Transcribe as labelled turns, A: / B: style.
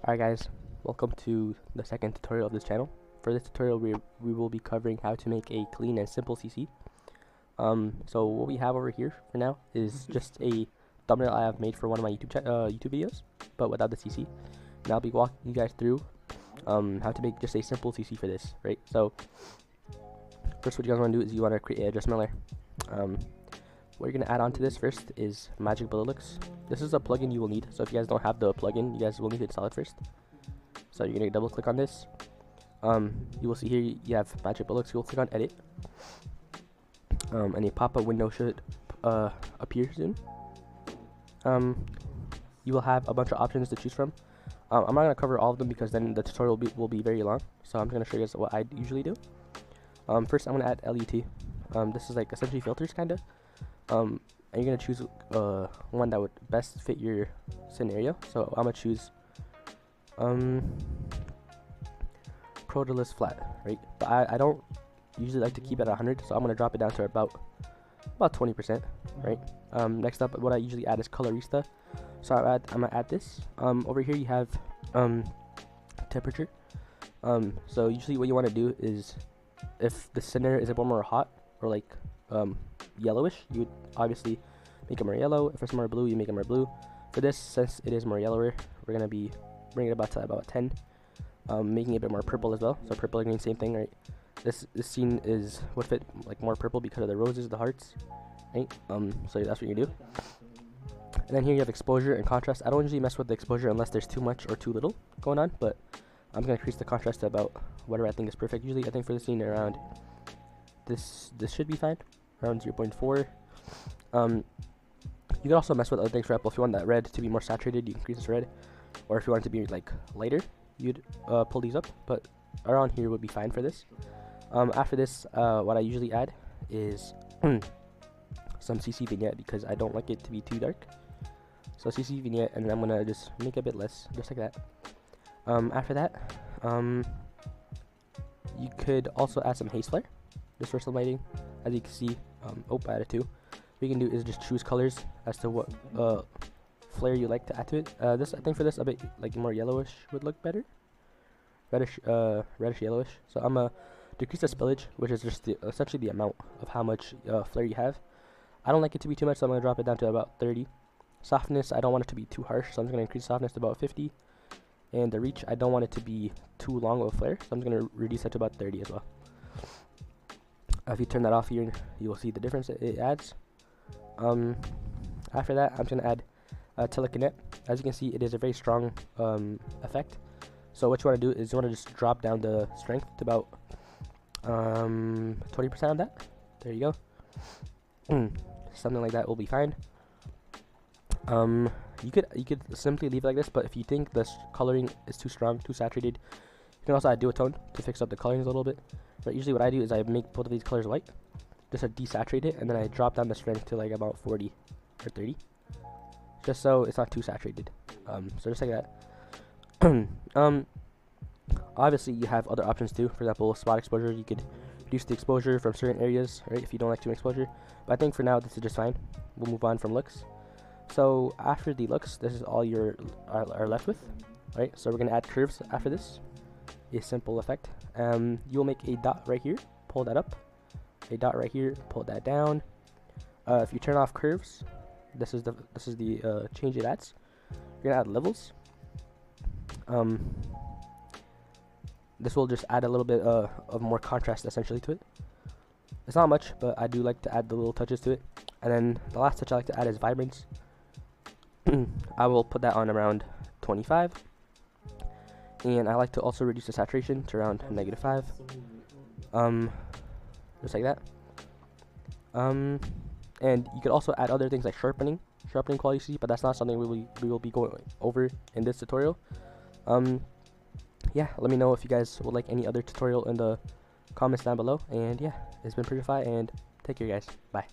A: Alright guys, welcome to the second tutorial of this channel. For this tutorial we will be covering how to make a clean and simple CC. So what we have over here for now is just a thumbnail I have made for one of my YouTube videos, but without the CC. And I'll be walking you guys through how to make just a simple CC for this, right? So first what you guys want to do is you want to create an adjustment layer. What you're going to add on to this first is Magic Bullet Looks. This is a plugin you will need, so if you guys don't have the plugin, you guys will need to install it first. So you're going to double click on this. You will see here you have Magic Bullet Looks. You'll click on edit. And a pop-up window should appear soon. You will have a bunch of options to choose from. I'm not going to cover all of them because then the tutorial will be very long. So I'm going to show you guys what I usually do. First I'm going to add LUT. This is like essentially filters kind of. And you're going to choose one that would best fit your scenario. So I'm going to choose Protolis flat, right? But I don't usually like to keep it at 100, so I'm going to drop it down to about 20%, right? Next up, what I usually add is Colorista. So I'm going to add this. Over here you have temperature. So usually what you want to do is, if the center is a bit more hot or like yellowish, you would obviously make it more yellow. If it's more blue, you make it more blue. For this, since it is more yellower, we're gonna be bringing it to about 10, making it a bit more purple as well. So purple and green, same thing, right? This scene would fit like more purple because of the roses, the hearts, right? So that's what you do. And then here you have exposure and contrast. I don't usually mess with the exposure unless there's too much or too little going on, but I'm gonna increase the contrast to about whatever I think is perfect. Usually, I think for the scene around this should be fine, around 0.4. You can also mess with other things. For example, if you want that red to be more saturated, you increase this red, or if you want it to be like lighter, you'd pull these up. But around here would be fine for this. After this, what I usually add is some CC vignette because I don't like it to be too dark. So CC vignette, and then I'm gonna just make it a bit less, just like that. After that, you could also add some haze flare, just for some lighting. As you can see, I added 2. What you can do is just choose colors as to what flare you like to add to it. I think for this a bit like more yellowish would look better, reddish yellowish. So I'm gonna decrease the spillage, which is just essentially the amount of how much flare you have. I don't like it to be too much, so I'm gonna drop it down to about 30. Softness, I don't want it to be too harsh, so I'm just gonna increase softness to about 50. And the reach, I don't want it to be too long of a flare, so I'm just gonna reduce that to about 30 as well. If you turn that off here, you will see the difference it adds. After that, I'm just going to add Telekinet. As you can see, it is a very strong effect. So what you want to do is you want to just drop down the strength to about 20% of that. There you go. Something like that will be fine. You could simply leave it like this, but if you think the coloring is too strong, too saturated, you can also add duotone to fix up the colorings a little bit. But usually what I do is I make both of these colors white, just to desaturate it, and then I drop down the strength to like about 40 or 30, just so it's not too saturated. So just like that. Obviously you have other options too. For example, spot exposure, you could reduce the exposure from certain areas, right, if you don't like too much exposure. But I think for now this is just fine. We'll move on from looks. So after the looks, this is all you are left with, right? So we're gonna add curves after this. A simple effect. You'll make a dot right here, pull that up, a dot right here, pull that down. If you turn off curves, this is the change it adds. You're gonna add levels. This will just add a little bit of more contrast essentially to it. It's not much, but I do like to add the little touches to it. And then the last touch I like to add is vibrance. I will put that on around 25. And I like to also reduce the saturation to around -5. Just like that. And you could also add other things like sharpening quality, but that's not something we will be going over in this tutorial. Yeah, let me know if you guys would like any other tutorial in the comments down below. And yeah, it's been Purify, and take care guys. Bye.